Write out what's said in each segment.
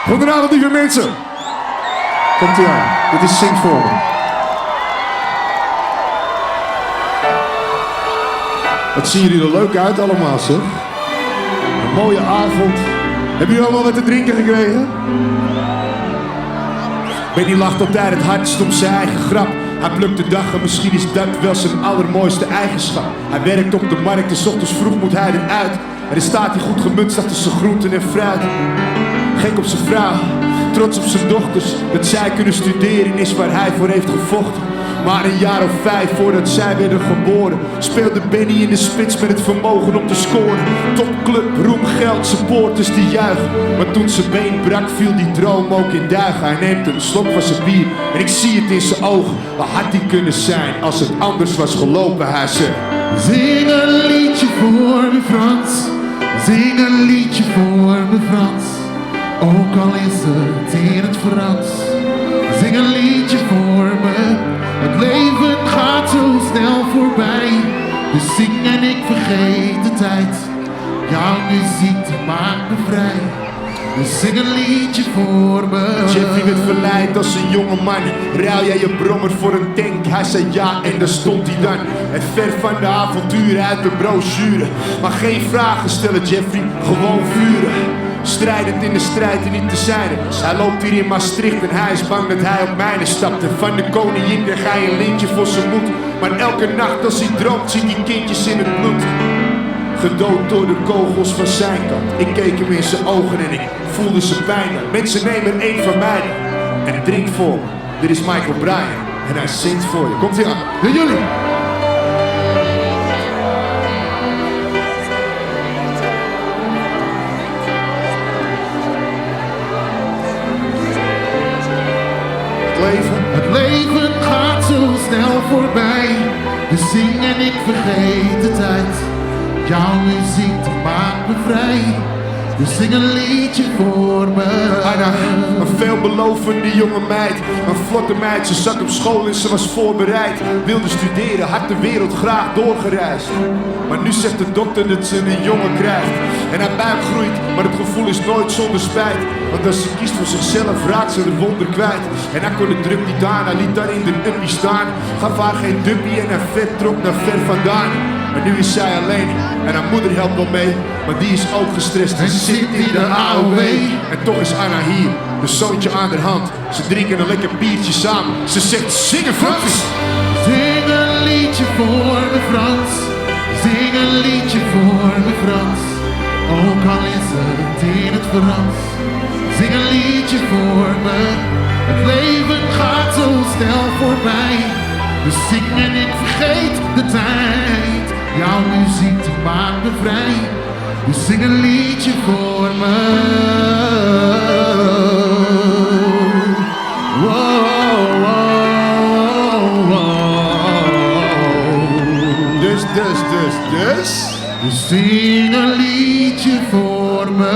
Goedenavond, lieve mensen. Komt ie aan. Dit is Zing voor me. Wat zien jullie er leuk uit allemaal, zeg. Een mooie avond. Hebben jullie allemaal wat te drinken gekregen? Benny lacht altijd het hardst om zijn eigen grap. Hij plukt de dag en misschien is dat wel zijn allermooiste eigenschap. Hij werkt op de markt en 's ochtends vroeg moet hij eruit. En dan staat hij goed gemutst achter zijn groenten en fruit. Gek op zijn vrouw, trots op zijn dochters. Dat zij kunnen studeren is waar hij voor heeft gevochten. Maar een jaar of 5 voordat zij werden geboren speelde Benny in de spits met het vermogen om te scoren. Topclub, roem, geld, supporters die juichen. Maar toen zijn been brak viel die droom ook in duigen. Hij neemt een slok van zijn bier en ik zie het in zijn ogen. Wat had hij kunnen zijn als het anders was gelopen? Hij zegt: zing een liedje voor me Frans, zing een liedje voor me Frans. Ook al is het in het Frans, zing een liedje voor me. Het leven gaat zo snel voorbij, dus zing en ik vergeet de tijd. Jouw muziek die maakt me vrij, dus zing een liedje voor me. Jeffrey werd verleid als een jonge man. Ruil jij je brommer voor een tank? Hij zei ja en daar stond hij dan. Het ver van de avonturen uit de brochure. Maar geen vragen stellen Jeffrey, gewoon vuren. Strijdend in de strijd en niet te zijde. Hij loopt hier in Maastricht en hij is bang dat hij op mijnen stapt. En van de koningin krijg hij een lintje voor zijn moed. Maar elke nacht als hij droomt ziet hij kindjes in het bloed. Gedood door de kogels van zijn kant. Ik keek hem in zijn ogen en ik voelde zijn pijn. Mensen nemen er één van mij en drink voor me. Dit is Michael Bryan en hij zingt voor je. Komt ie aan. En jullie? Het leven gaat zo snel voorbij, dus zing en ik vergeet de tijd. Jouw muziek die maakt me vrij, dus zing een liedje voor me. Anna, een veelbelovende jonge meid. Een vlotte meid, ze zat op school en ze was voorbereid. Wilde studeren, had de wereld graag doorgereisd. Maar nu zegt de dokter dat ze een jongen krijgt. En haar buik groeit, maar het gevoel is nooit zonder spijt. Want als ze kiest voor zichzelf, raakt ze de wonder kwijt. En hij kon de druk niet aan, hij liet daar in de uppie staan. Gaf haar geen duppie en haar vet trok naar ver vandaan. Maar nu is zij alleen en haar moeder helpt wel mee. Maar die is ook gestrest en zit in de AOW. En toch is Anna hier, de zoontje aan de hand. Ze drinken een lekker biertje samen. Ze zegt: zing een Frans. Zing een liedje voor me Frans, zing een liedje voor me Frans. Ook al is het in het Frans, zing een liedje voor me. Het leven gaat zo snel voorbij, dus zing en ik vergeet de tijd. Jouw muziek die maakt me vrij, dus zing een liedje voor me. Wow, wow, wow. Dus zing een liedje voor me.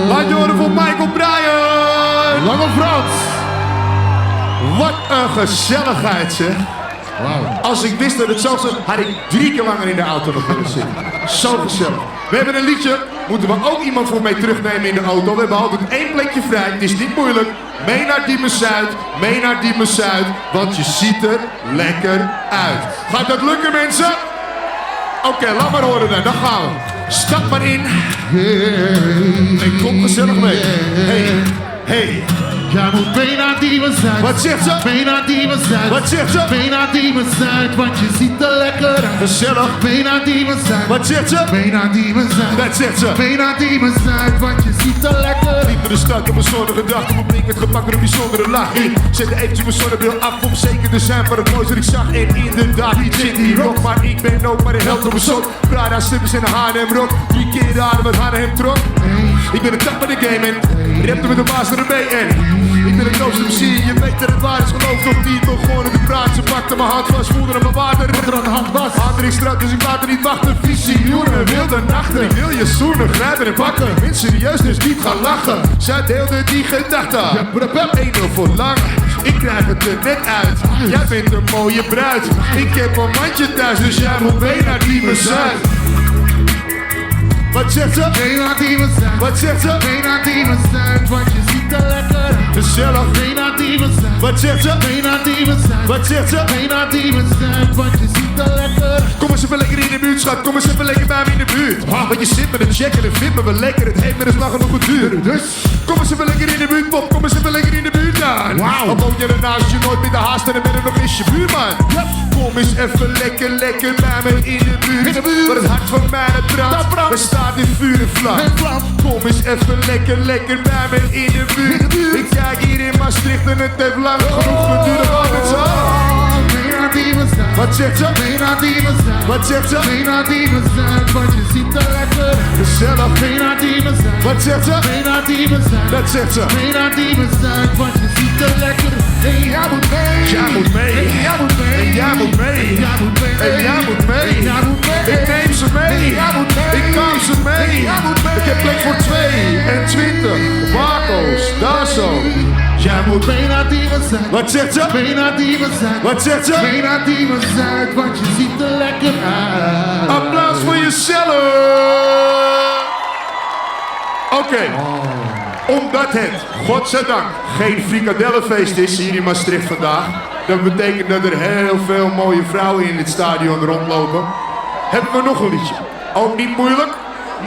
Laat je horen voor Michael Bryan. Lange Frans. Wat een gezelligheid, zeg. Wauw. Als ik wist dat het zo was, had ik 3 keer langer in de auto nog willen zitten. Zo gezellig. We hebben een liedje, moeten we ook iemand voor mee terugnemen in de auto. We hebben altijd 1 plekje vrij, het is niet moeilijk. Mee naar Diemen-Zuid, mee naar Diemen-Zuid, want je ziet er lekker uit. Gaat dat lukken, mensen? Oké, laat maar horen dan gaan we. Stap maar in. En kom gezellig mee. Hey. Jij moet mee naar Diemen-Zuid. Wat zegt ze? Mee naar Diemen-Zuid. Wat zegt ze? Mee naar Diemen-Zuid, want je ziet er lekker uit. Gezellig. Mee naar Diemen-Zuid. Wat zegt ze? Mee naar Diemen-Zuid. Dat zegt ze. Mee naar Diemen-Zuid, want je ziet er lekker uit. Niet meer de stad op een zonnige dag, op een blinkend gemak met een bijzondere lach. Ik zette eventjes mijn zonnebril af om zeker te zijn van het mooiste dat ik zag. En inderdaad, niet zit die rock, maar ik ben ook maar de held op mijn sok. Prada slippers en een H&M rok, 3 keer de adem met H&M trok. Ik ben de top van de game en repte met de baas er mee en ik ben de grootste MC, je weet dat het waar is, geloof nog niet. Begonnen te praten, ze pakte mijn hand vast, voelde dat mijn water er aan de hand was. Handen in straat, dus ik laat er niet wachten. Visioenen, wilde nachten, ik wil je zoenen, grijpen en pakken. Min serieus, dus niet gaan lachen. Zij deelde die gedachten. 1-0 voor lang, ik krijg het er net uit. Jij bent een mooie bruid, ik heb een mandje thuis, dus jij moet mee naar Diemen-Zuid. Wat zegt ze? Negatieve zijn. Wat zegt ze? Negatieve zijn, want je ziet er lekker uit. Gezellig. Negatieve zijn. Wat zegt ze? Negatieve zijn. Wat zegt ze? Negatieve zijn, want je ziet er lekker uit. Kom eens even lekker in de buurt, schat. Kom eens even lekker bij me in de buurt. Want je zit met een check en een vip, maar wel lekker. Het heeft me dus lang genoeg geduurd. Dus kom eens even lekker in de buurt, pop. Kom eens even lekker in de buurt dan. Wauw. Dan woon je ernaast, je nooit met de haast en dan ben je nog eens je buurman. Yep. Kom eens even lekker bij me in de buurt. Maar het hart van mij dat brandt. Er staat in vuur en vlam. Kom eens even lekker bij me in de buurt. Ik kijk hier in Maastricht en het heeft lang genoeg geduurd. Negatieve zijn. Wat zegt ze? Negatieve zijn. Wat zegt ze? Negatieve zijn, want je ziet er lekker uit. Gezellig. Negatieve zijn. Wat zegt ze? Negatieve zijn. Dat zegt ze. Negatieve zijn, want je ziet er lekker uit. Hey, jij moet mee. Jij moet mee. Hey, jij moet mee. En jij moet mee. Jij moet mee. En jij moet mee. Jij moet mee. Ik neem ze mee. Jij moet mee. Ik kan ze mee. Jij moet mee. Ik heb plek voor 22 wakkels. Daar zo. Jij moet mee. Negatieve zijn. Wat zegt ze? Negatieve zijn. Wat zegt ze? Negatieve zijn, want je ziet er lekker uit. Applaus voor jezelf. Oké. Omdat het, godzijdank, geen frikadellenfeest is hier in Maastricht vandaag. Dat betekent dat er heel veel mooie vrouwen in dit stadion rondlopen. Hebben we nog een liedje. Ook niet moeilijk.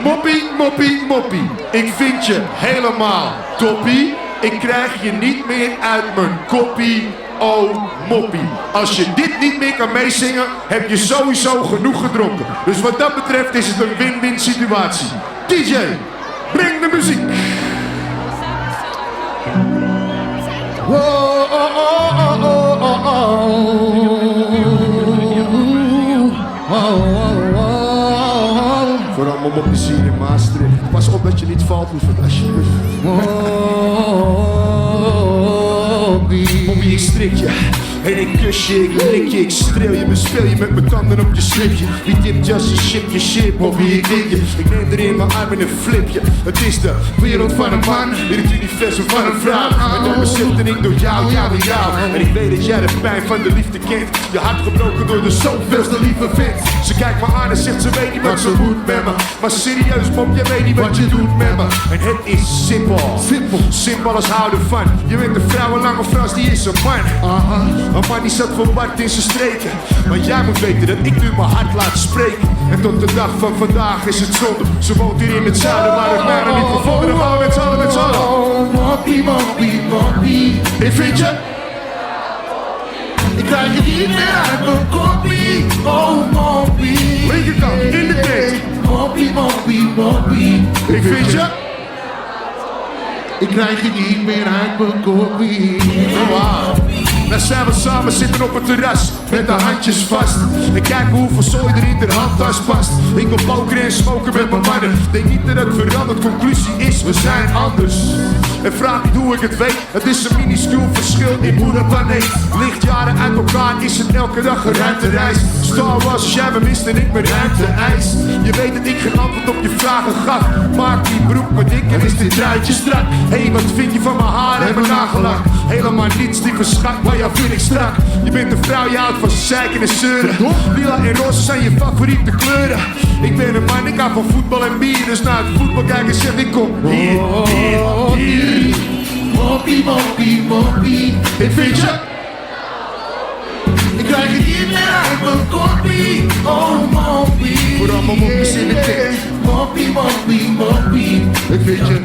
Moppie, moppie, moppie. Ik vind je helemaal toppie. Ik krijg je niet meer uit mijn koppie. Oh, moppie. Als je dit niet meer kan meezingen, heb je sowieso genoeg gedronken. Dus wat dat betreft is het een win-win situatie. DJ, breng de muziek. Oh, oh, oh, oh, oh, oh, oh. Voor allemaal moppies hier in Maastricht. Pas op dat je niet valt, lieverd, alsjeblieft. Moppie, ik strik je. En ik kus je, ik lik je, ik streel je, bespeel je met mijn tanden op je slipje. Wie tipt just een ship, je shit, moppie, ik dik je. Ik neem er in mijn arm en een flipje. Het is de wereld van een man, in het universum van een vrouw. En dan bezit ik door jou, jou en jou. En ik weet dat jij de pijn van de liefde kent. Je hart gebroken door de zoveelste lieve vindt. Ze kijkt me aan en zegt ze weet niet wat ze moet met me. Maar serieus mop, jij weet niet wat je doet met me. En het is simpel, simpel als houden van. Je bent een vrouw, een lange Frans, die is een man. Een man die zat verward in zijn streken. Maar jij moet weten dat ik nu mijn hart laat spreken. En tot de dag van vandaag is het zonde. Ze woont hier in het zuiden, maar het mij nog niet gevonden. Dan gaan we met z'n allen, met z'n allen. Moppie, moppie, moppie. Ik vind je. Ik krijg je niet meer uit mijn koppie. Oh, moppie. Linkerkant, in de tent. Moppie, moppie, moppie. Ik vind je. Ik krijg je niet meer uit mijn koppie. Wauw. Dan zijn we samen zitten op het terras met de handjes vast. En kijken hoeveel zooi er in de handtas past. Ik wil pokeren en smoken met mijn mannen. Denk niet dat het verandert, conclusie is we zijn anders. En vraag niet hoe ik het weet, het is een minuscuul verschil in hoe dat dan heet. Lichtjaren uit elkaar is het elke dag een ruimtereis. Star Wars, als jij me mist en ik ben ruimte-ijs. Je weet dat ik geen antwoord op je vragen gaf. Maak die broek maar dik en is dit truitje strak. Hé, wat vind je van mijn haar en mijn nagellak? Helemaal niets, die verschak, maar jou vind ik strak. Je bent een vrouw, je houdt van zeiken en zeuren. Lila en roze zijn je favoriete kleuren. Ik ben een man, ik hou van voetbal en bier. Dus na het voetbal kijken zeg ik kom hier, hier, hier. Moppie, moppie, moppie. Ik vind je. Ik krijg je niet meer uit mijn koppie. Oh, moppie. Voor allemaal moppies in de tent. Moppie, moppie, moppie. Ik vind je.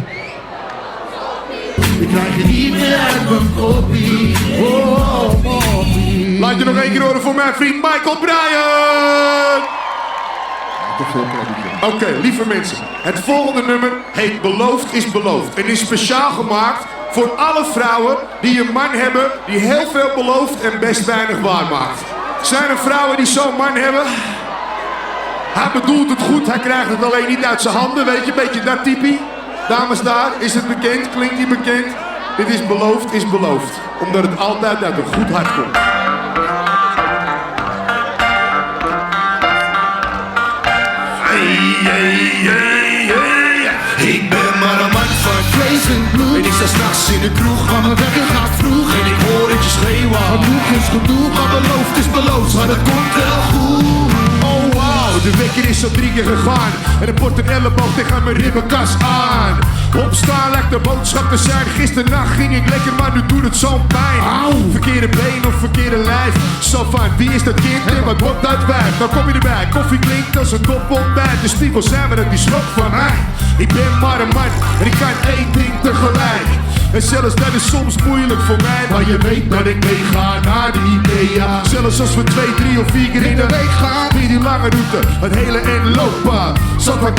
Ik krijg je niet meer uit mijn koppie. Oh, moppie. Laat je nog één keer horen voor mijn vriend Michael Bryan. Oké, lieve mensen. Het volgende nummer heet Beloofd is Beloofd. En is speciaal gemaakt voor alle vrouwen die een man hebben die heel veel belooft en best weinig waarmaakt. Zijn er vrouwen die zo'n man hebben? Hij bedoelt het goed, hij krijgt het alleen niet uit zijn handen. Weet je, een beetje dat typie. Dames daar, is het bekend? Klinkt die bekend? Dit is beloofd, omdat het altijd uit een goed hart komt. Ik ben maar een man van Vlees en bloed. en ik sta s'nachts in de kroeg. Maar mijn wekker gaat vroeg. En ik hoor het je schreeuwen. Genoeg is genoeg. Maar beloofd is beloofd, maar het komt wel goed. Oh wow, de wekker keer is al 3 keer gegaan. En een bord een elleboog tegen mijn ribbenkas aan. Opstaan lijkt de boodschap te zijn. Gisternacht ging ik lekker, maar nu doet het zo'n pijn. Verkeerde been of verkeerde lijf. Zo van, wie is dat kind en wat wordt dat wijf? Dan kom je erbij, koffie klinkt als een kop ontbijt. De spiegel zijn we dat die schrok van mij. Ik ben maar een man en ik kan 1 ding tegelijk. En zelfs dat is soms moeilijk voor mij. Maar je weet dat ik meega naar de IKEA. Zelfs als we 2, 3 of 4 keer in de week gaan. Weer die lange route, het hele en lopen. Zat maar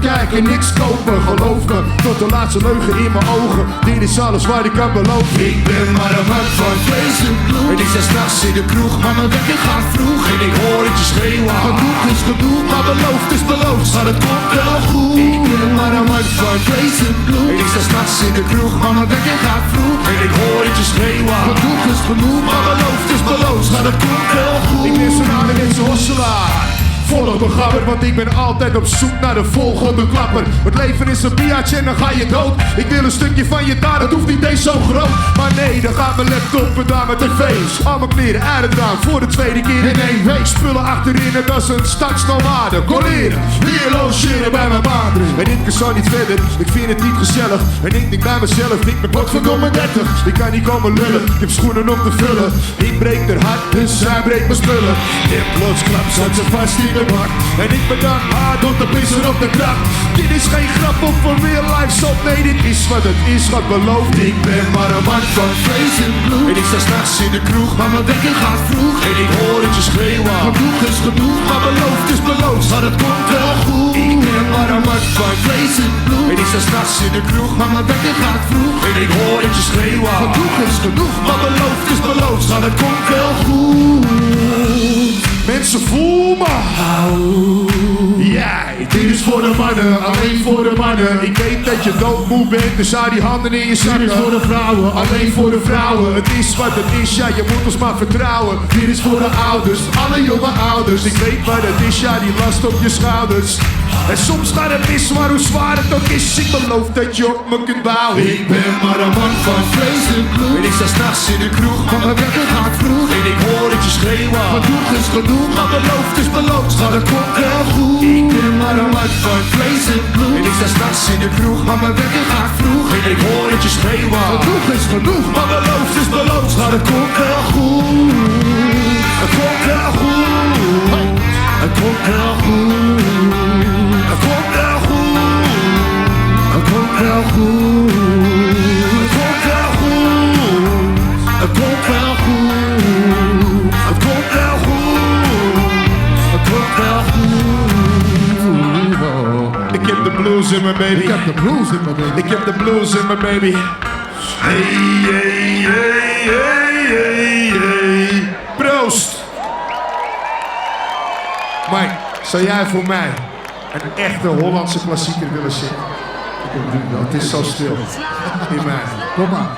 kijken, niks kopen. Geloof me, tot de laatste leugen in mijn ogen. Dit is alles waar ik kan beloven. Ik ben maar een man van vlees en bloed. En ik sta s'nachts in de kroeg, maar mijn wekker gaat vroeg. En ik hoor het je schreeuwen. Genoeg is genoeg, maar beloofd is beloofd. Maar het komt wel goed. Ik ben maar een man van vlees en bloed. En ik sta s'nachts in de kroeg, maar mijn wekker gaat vroeg. En ik hoor het je schreeuwen. Genoeg is genoeg, maar beloofd is beloofd. Maar het komt wel goed. Ik ben zo'n ouderwetse hosselaar. Volg me gabber, want ik ben altijd op zoek naar de volgende klapper. Het leven is een biatje en dan ga je dood. Ik wil een stukje van je taart, het hoeft niet eens zo groot. Maar nee, dan gaat mijn laptop en daar mijn tv's. Al mijn kleren uit het raam voor de tweede keer in 1 week. Spullen achterin en dat is een stadsnomade. Colleren, weer logeren bij mijn vader. En ik kan zo niet verder, ik vind het niet gezellig. En ik denk bij mezelf, ik ben potverdomme 30. Ik kan niet komen lullen, ik heb schoenen om te vullen. Ik breek haar hart, dus zij breekt mijn spullen. En plots klap zat ze vast in de bak. En ik bedank haar door te pissen op de krak. Dit is geen grap of voor real life soap. Nee, dit is wat het is, wat beloofd. Ik ben maar een man van vlees en bloed. En ik sta s'nachts in de kroeg, maar mijn wekker gaat vroeg. En ik hoor het je schreeuwen. Genoeg is genoeg, maar beloofd is beloofd. Maar het komt wel goed. Ik ben maar een man van vlees en bloed. En ik sta s'nachts in de kroeg, maar mijn wekker gaat vroeg. En ik hoor het je schreeuwen. Genoeg is genoeg, maar beloofd is beloofd. Maar het komt wel goed. Mensen, voel me. Jij, dit is voor de mannen, alleen voor de mannen. Ik weet dat je doodmoe bent, dus hou die handen in je zakken. Dit is voor de vrouwen, alleen voor de vrouwen. Het is wat het is, ja, je moet ons maar vertrouwen. Dit is voor de ouders, alle jonge ouders. Ik weet wat het is, ja, die last op je schouders. En soms gaat het mis, maar hoe zwaar het ook is, ik beloof dat je op me kunt bouwen. Ik ben maar een man van vlees en bloed. En ik sta s'nachts in de kroeg, maar mijn wekker gaat vroeg. En ik hoor het je schreeuwen. Genoeg is genoeg, maar beloofd is beloofd. Maar het komt wel goed. Ik ben maar een man van vlees en bloed. En ik sta s'nachts in de kroeg, maar mijn wekker gaat vroeg. En ik hoor het je schreeuwen. Genoeg is genoeg, maar beloofd is beloofd. Maar het komt wel goed. Het komt wel goed. Het komt wel goed. Het komt wel goed. Het komt wel goed. Het komt wel goed. Het komt wel goed. Het komt wel goed. Het komt wel goed. Ik heb de blues in mijn baby. Ik heb de blues in mijn baby. Ik heb de blues in mijn baby. Hey, hey, hey, hey, hey, hey. Proost. Mike, zou jij voor mij een echte Hollandse klassieker willen zingen? Het is zo stil in mij. Kom maar.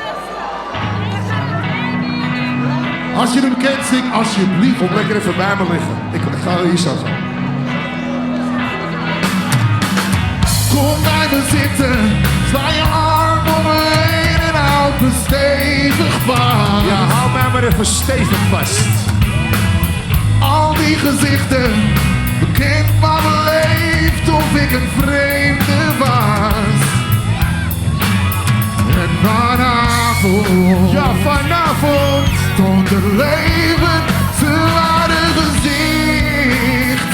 Als je hem kent, zing alsjeblieft. Kom lekker even bij me liggen. Ik ga hier zo. Kom bij me zitten, sla je arm om me heen en houd me stevig vast. Ja, hou mij maar even stevig vast. Al die gezichten, bekend van mijn leeft of ik een vreemde was. En vanavond, ja, vanavond toont het leven zijn ware gezicht.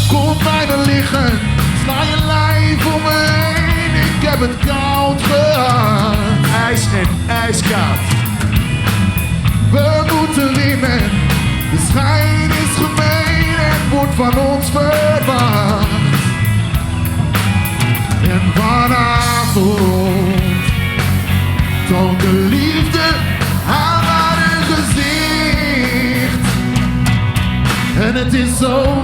Kom bij me liggen, sla je lijf om me heen, ik heb het koud gehad. IJs en ijskoud. We moeten winnen, de schijn is gemeen en wordt van ons verwacht. En vanavond toont de liefde haar ware gezicht. En het is zo.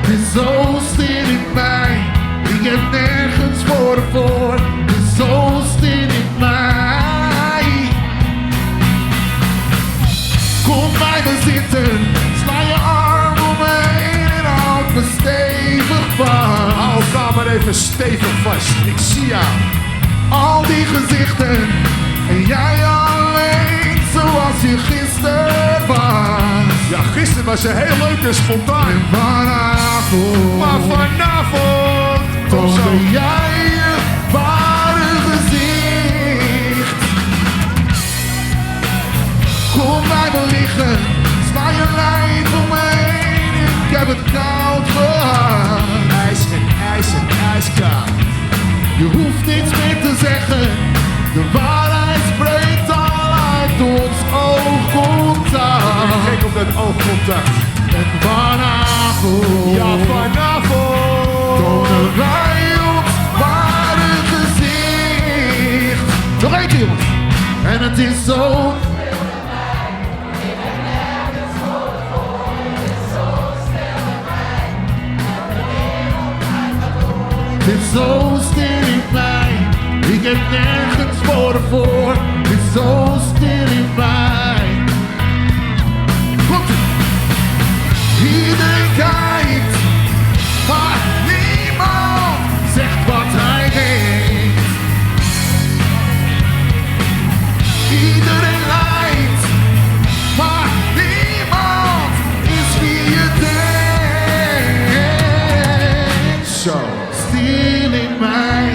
Het is zo stil in mij, ik heb nergens voor. Het is zo stil in mij. Kom bij me zitten, sla je arm om me heen en houd me stevig vast. Hou elkaar maar even stevig vast, ik zie jou. Al die gezichten en jij alleen zoals je gisteren was. Ja, gisteren was ze heel leuk en spontaan. En vanavond, Maar vanavond, kom zo. toonde jij je ware gezicht. Kom bij me liggen, sla je lijf om me heen. Ik heb het koud gehad. IJs en ijskoud. Je hoeft niets meer te zeggen, de waarheid spreekt al uit ons oogcontact. Gek op dat oogcontact. En vanavond, Ja, vanavond. tonen wij ons ware gezicht. Nog één keer, jongens. En het is zo. Het is zo stil in mij, ik heb nergens woorden voor. Het is zo stil in mij. Komt-ie. Iedereen kijkt, maar niemand zegt wat hij denkt. Iedereen lijkt, maar niemand is wie je denkt. Zo. Stil in mij,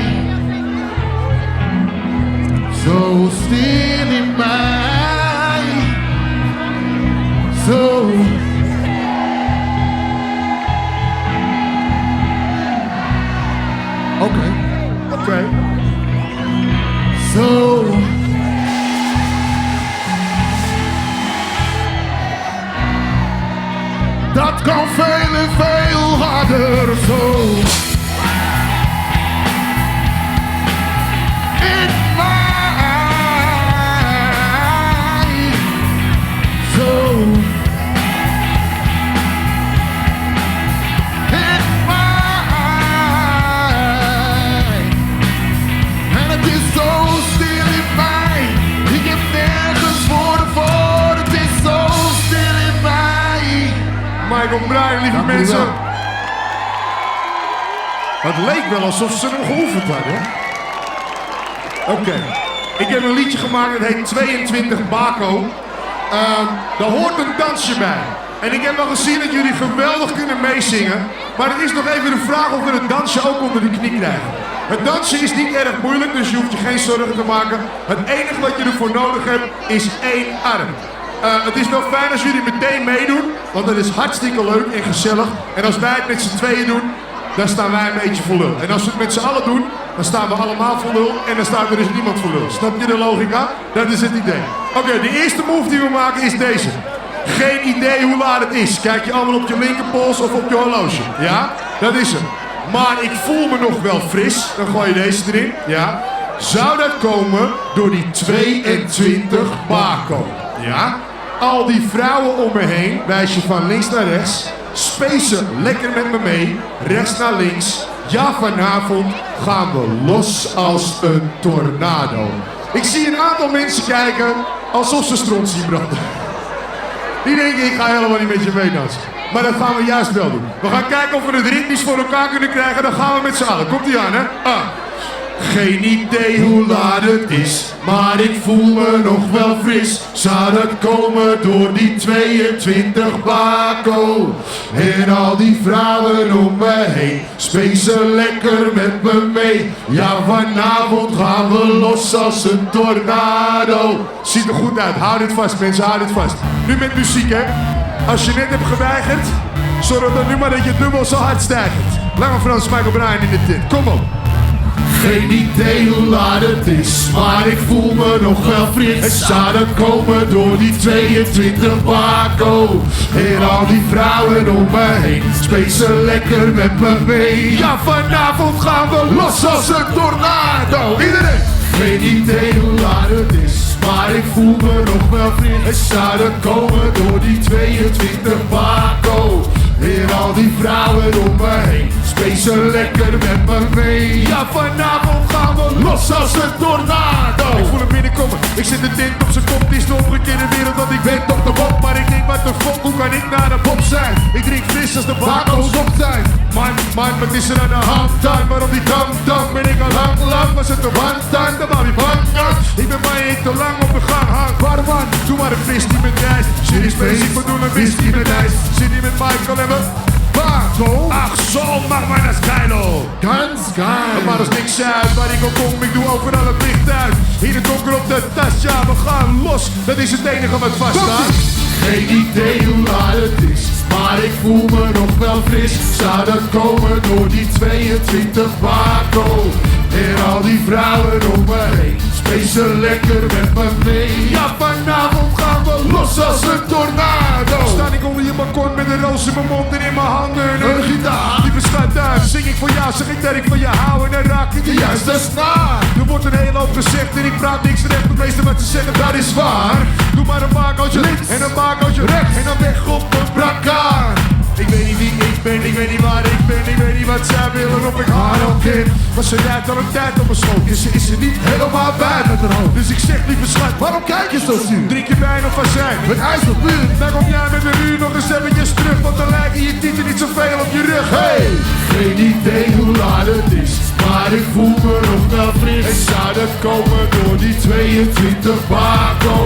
zo stil in mij, zo. Oké. Zo. Dat kan veel en veel harder zo. In mij. Zo. In mij. En het is zo stil in mij. Ik heb nergens woorden voor. Het is zo stil in mij. Michael Bruin, lieve Dank u mensen. wel. Het leek wel alsof ze hem geoefend hadden. Oké. Ik heb een liedje gemaakt, het heet 22 Bako. Daar hoort een dansje bij. En ik heb al gezien dat jullie geweldig kunnen meezingen. Maar het is nog even de vraag of we het dansje ook onder de knie krijgen. Het dansen is niet erg moeilijk, dus je hoeft je geen zorgen te maken. Het enige wat je ervoor nodig hebt is één arm. Het is wel fijn als jullie meteen meedoen, want dat is hartstikke leuk en gezellig. En als wij het met z'n tweeën doen, dan staan wij een beetje voor lul. En als we het met z'n allen doen, dan staan we allemaal voor lul en dan staat er dus niemand voor lul. Snap je de logica? Dat is het idee. Oké, de eerste move die we maken is deze. Geen idee hoe laat het is. Kijk je allemaal op je linkerpols of op je horloge. Ja, dat is hem. Maar ik voel me nog wel fris. Dan gooi je deze erin. Ja. Zou dat komen door die 22 Bako? Ja. Al die vrouwen om me heen, wijs je van links naar rechts. Spacen lekker met me mee. Rechts naar links. Ja, vanavond gaan we los als een tornado. Ik zie een aantal mensen kijken alsof ze stront zien branden. Die denken, ik ga helemaal niet met je meedansen. Maar dat gaan we juist wel doen. We gaan kijken of we het ritmisch voor elkaar kunnen krijgen. Dan gaan we met z'n allen. Komt-ie aan, hè? Geen idee hoe laat het is, maar ik voel me nog wel fris. Zou dat komen door die 22 Bako? En al die vrouwen om me heen, spacen lekker met me mee. Ja, vanavond gaan we los als een tornado. Ziet er goed uit, hou dit vast mensen, hou dit vast. Nu met muziek, hè. Als je net hebt geweigerd, zorg dan nu maar dat je dubbel zo hard stijgt. Lange Frans, Michael Bruin in de tent, kom op. Geen idee hoe laat het is, maar ik voel me nog wel fris. Het zou dat komen door die 22 Bako. En al die vrouwen om me heen, spacen lekker met me mee. Ja, vanavond gaan we los als een tornado. Iedereen! Geen idee hoe laat het is, maar ik voel me nog wel fris. Het zou dat komen door die 22 Bako. En al die vrouwen om me heen, spacen lekker met me mee. Ja, vanavond gaan we los als een tornado. Ik voel hem binnenkomen, ik zit de tent op zijn kop. Het is de omgekeerde wereld, want ik ben toch de Bob. Maar ik denk, wat de fuck, hoe kan ik naar de Bob zijn? Ik drink fris als de Bako's op zijn. Man, wat is er aan de hand dan? Maar op die dam ben ik al lang, was het de wand dan? Ik ben maar ik te lang op de gang hang. Warm man, doe maar een vis die met rijst. Zit die space, ik bedoel een whisky met ijs. Zit die met Michael en we... Paco. Ach zo, mag maar naar Skylo. Ganz geil. Maar als niks uit, waar ik ook kom, ik doe overal het licht uit. In het donker op de tas, ja, we gaan los. Dat is het enige wat vaststaat. Geen idee hoe laat het is, maar ik voel me nog wel fris. Zou dat komen door die 22 Paco en al die vrouwen om me heen? Spacen lekker met me mee. Ja, vanavond gaan we los als een tornado. Sta ik onder je balkon met een roos in mijn mond en in mijn handen Een gitaar. die beschuit uit. Zing ik voor jou, zeg ik dat ik van je hou en dan raak ik de juiste snaar. Er wordt een hele hoop gezegd en ik praat niks recht. Het meeste wat ze zeggen, dat is waar. Doe maar een bakootje links en een bakootje rechts en dan weg op een brakaan. Ik weet niet wie ik ben, ik weet niet waar ik ben, ik weet niet wat zij willen of ik haar ook ken. Maar ze rijdt al een tijd op mijn schoot, dus ze is er niet helemaal bij met haar hoofd. Dus ik zeg lieve schat, waarom kijk je zo zuur? Drink je wijn of azijn? Met ijs op buur. Dan kom jij met een uur nog eens eventjes terug, want dan lijken je tieten niet zoveel op je rug. Hey! Geen idee hoe laat het is, maar ik voel me nog wel fris. En zou dat komen door die 22 Paco?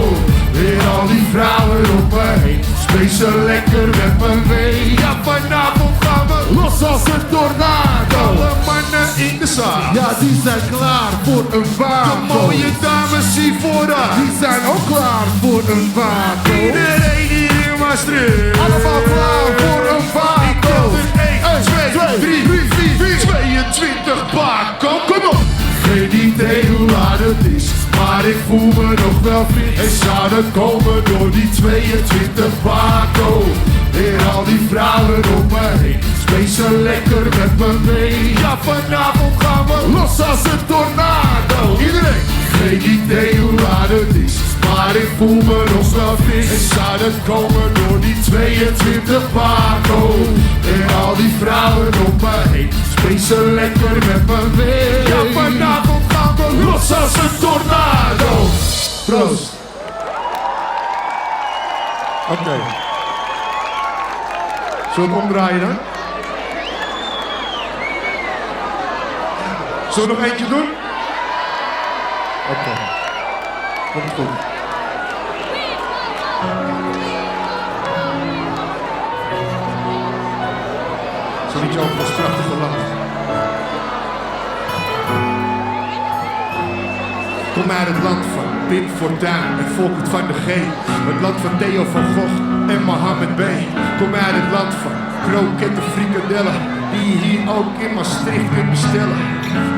Weer al die vrouwen om me heen, spacen lekker met me mee. Ja, vanavond gaan we Los als een tornado. alle mannen in de zaal. Ja, die zijn klaar voor een De Paco. mooie dames hier vooraan. Die zijn ook klaar voor een Paco. Iedereen hier in Maastricht. Allemaal klaar voor een Ik Paco. tel er 1, 2, 3, 4, 22 Paco. Kom op! Geen idee hoe laat het is, maar ik voel me nog wel fris. En zou dat komen door die 22 Paco en al die vrouwen om me heen, spacen lekker met me mee. Ja, vanavond gaan we Los als een tornado. Iedereen! Geen idee hoe laat het is, maar ik voel me nog wel fris. En zou dat komen door die 22 Paco en al die vrouwen om me heen, spacen lekker met me mee. Ja, vanavond gaan we Los als een tornado. Proost! Oké. Zullen we het omdraaien dan? Zullen we nog eentje doen? Oké. Komt goed. Zo'n liedje over ons prachtige land. Kom uit het land van Pim Fortuyn en Volkert van de G. Het land van Theo van Gogh en Mohammed B. Kom uit het land van kroketten, frikadellen, die je hier ook in Maastricht kunt bestellen.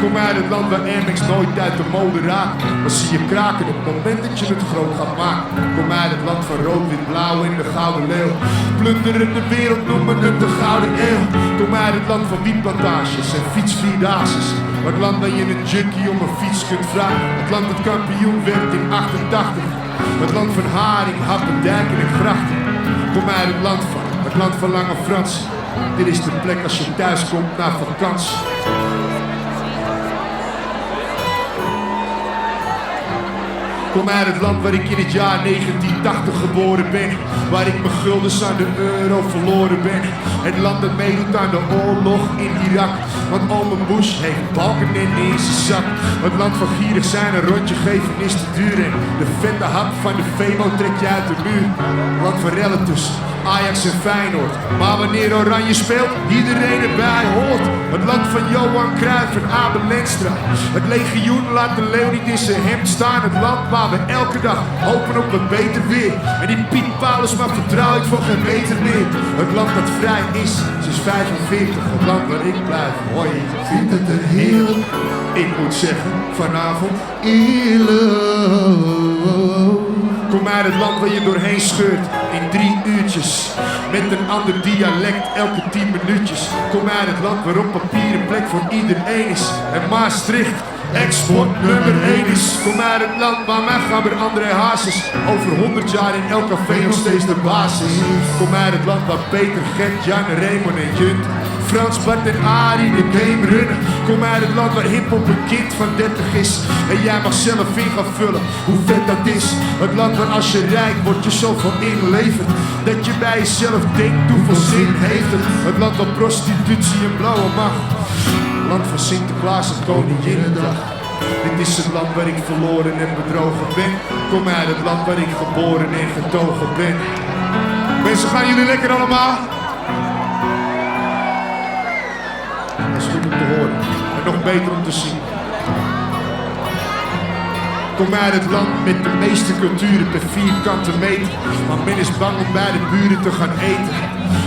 Kom uit het land waar Air Max nooit uit de mode raakt. Dan zie je kraken op het moment dat je het groot gaat maken. Kom uit het land van rood, wit, blauw en de gouden leeuw. Plunderen de wereld, noemen het de gouden eeuw. Kom uit het land van wietplantages en fietsvierdaagses. Het land waar je een junkie om een fiets kunt vragen. Het land dat kampioen werd in 88. Het land van haring, happen, dijken en grachten. Kom uit het land van Lange Frans. Dit is de plek als je thuis komt na vakantie. Kom uit het land waar ik in het jaar 1980 geboren ben. Waar ik mijn guldens aan de euro verloren ben. Het land dat meedoet aan de oorlog in Irak. Want ome Bush heeft balkenende in zijn zak. Het land van gierig zijn, een rondje geven is te duur. En de vette hap van de Febo trekt je uit de muur. Het land van rellen tussen Ajax en Feyenoord. Maar wanneer Oranje speelt, iedereen erbij hoort. Het land van Johan Cruijff en Abel Lenstra. Het legioen laat de leeuw niet in zijn hemd staan. Het land waar we elke dag hopen op wat beter weer. En die Piet Paulusma vertrouw ik voor geen meter meer. Het land dat vrij is, sinds 45. Het land waar ik blijf. Hoi, Vindt het er heerlijk, ik moet zeggen, vanavond. eerlijk. Kom uit het land waar je doorheen scheurt in 3 uurtjes. Met een ander dialect elke 10 minuutjes. Kom uit het land waarop papier een plek voor iedereen is. En Maastricht export nummer 1 is. Kom uit het land waar mijn gabber André Hazes over 100 jaar in elk café nog steeds de baas is. Kom uit het land waar Peter, Gert, Jan, Raymond en Junt, Frans, Bart en Arie de game runnen. Kom uit het land waar hiphop een kind van 30 is. En jij mag zelf in gaan vullen hoe vet dat is. Het land waar als je rijk wordt je zoveel inlevert dat je bij jezelf denkt hoeveel zin heeft het. Het land waar prostitutie en blauwe macht. Het land van Sinterklaas en Koninginnedag. Dit is het land waar ik verloren en bedrogen ben. Kom uit het land waar ik geboren en getogen ben. Mensen, gaan jullie lekker allemaal? Dat is goed om te horen. En nog beter om te zien. Kom uit het land met de meeste culturen per vierkante meter. Maar men is bang om bij de buren te gaan eten.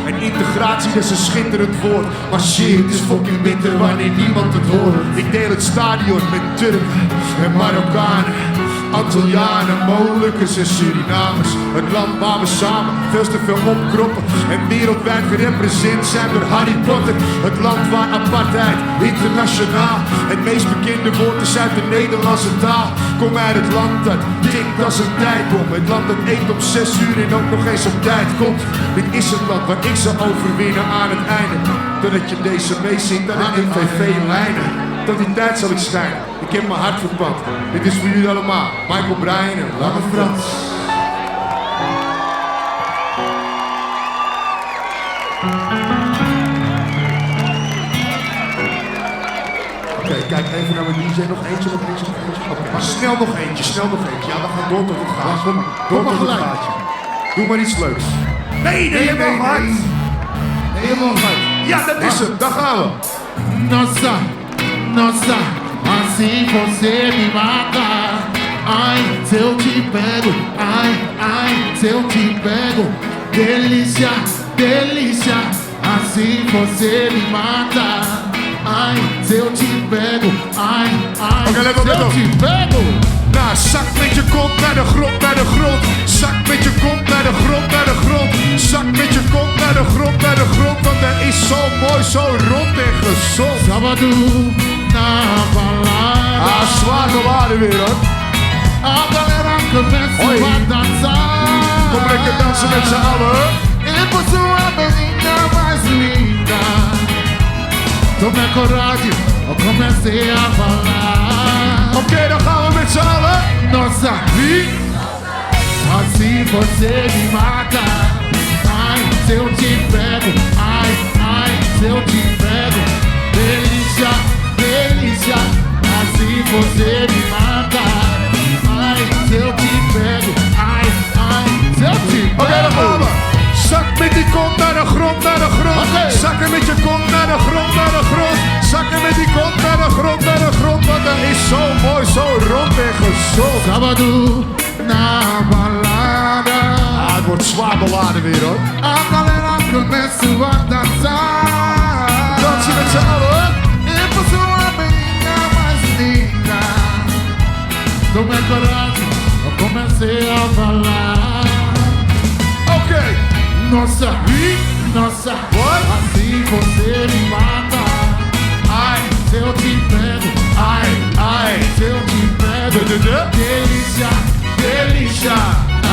En integratie is een schitterend woord. Maar shit, het is fucking bitter wanneer niemand het hoort. Ik deel het stadion met Turken en Marokkanen, Antillianen, Molukkers en Surinamers. Het land waar we samen veel te veel opkroppen en wereldwijd gerepresenteerd zijn door Harry Potter. Het land waar apartheid internationaal het meest bekende woord is uit de Nederlandse taal. Kom uit het land dat tikt als een tijdbom. Het land dat eet om 6 uur en ook nog eens op tijd komt. Dit is het land waar ik zal overwinnen aan het einde. Doordat je deze meezingt aan de MVV-lijnen. Tot die tijd zal ik schijnen. Ik heb mijn hart verpand. Dit is voor jullie allemaal. Michael Bryan en Lange Frans. Oké, kijk even naar mijn DJ. Nog eentje. Oké, maar snel nog eentje. Ja, we gaan door tot het gaatje. Door tot het gaatje. Doe maar iets leuks. Nee, helemaal hard. Helemaal hard. Ja, dat is hem. Daar gaan we. Nossa, assim você me mata. Ai, se eu te pego, ai, se eu te pego. Delícia, delícia, assim você me mata. Ai, se eu te pego, ai, Oké, let op, se let eu op. te pego. Nou, zak met je kont naar de grond, naar de grond. Zak met je kont naar de grond, naar de grond. Zak met je kont naar de grond, naar de grond. Want dat is zo mooi, zo rond en gezond. Sábado na balada. Ah, zwaar geladen weer hoor. A galera começa Oi. a dançar. Kom lekker dansen met z'n allen. E por sua menina mais linda. Tomei coragem, eu comecei a falar. Oké, dan gaan we met z'n allen. Nossa, Wie? assim você me mata. Ai, se eu te pego. Ai, se eu te pego. Delícia, delícia. Assim você me mata. Ai, se eu te pego. Ai, se eu te pego. Oké, dan gaan we. Zak met die kont naar de grond, naar de grond. Oké. Zakken met je kont naar de grond, naar de grond. Zakken met die kont naar de grond, naar de grond. Want dat is zo mooi, zo rond en gezond. Sábado na balada. Ah, het wordt zwaar beladen weer hoor. A galera começa a dançar. Dansen met z'n allen. E por sua menina mais linda. Tomei coragem, eu comecei a falar. Oké. Nossa, Wie? nossa, What? assim você me mata. Ai, se eu te pego. Ai, se eu te pego. Delícia, delícia,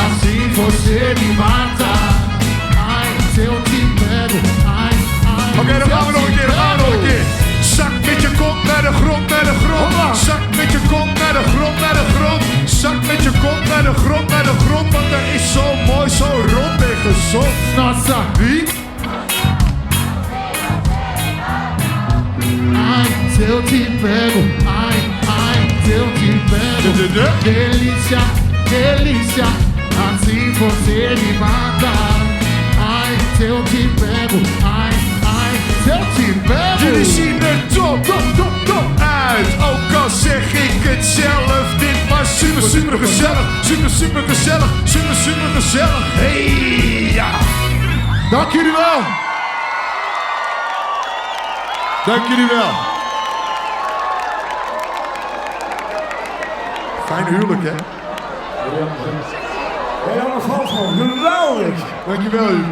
assim você me mata. Ai, se eu te pego. Ai, Oké, dan gaan we nog een keer, Zak met je kont naar de grond, naar de grond. Zak met je kont naar de grond, naar de grond. Zak met je kont naar de grond, naar de grond. Want dat is zo mooi, zo rond en gezond. Nossa, Wie? ai, se eu te pego. Ai, se eu te pego. Delícia, delícia, assim você me mata. Ai, se eu te pego. Ai, se eu te pego. Jullie zien er top uit. Ook al zeg ik het zelf. Dit was super, super gezellig. Super, super gezellig. Super, super gezellig. Hey, ja. Dank jullie wel. Dank jullie wel. Fijn huwelijk, hè? Helemaal gewoon geweldig. Dankjewel, jullie.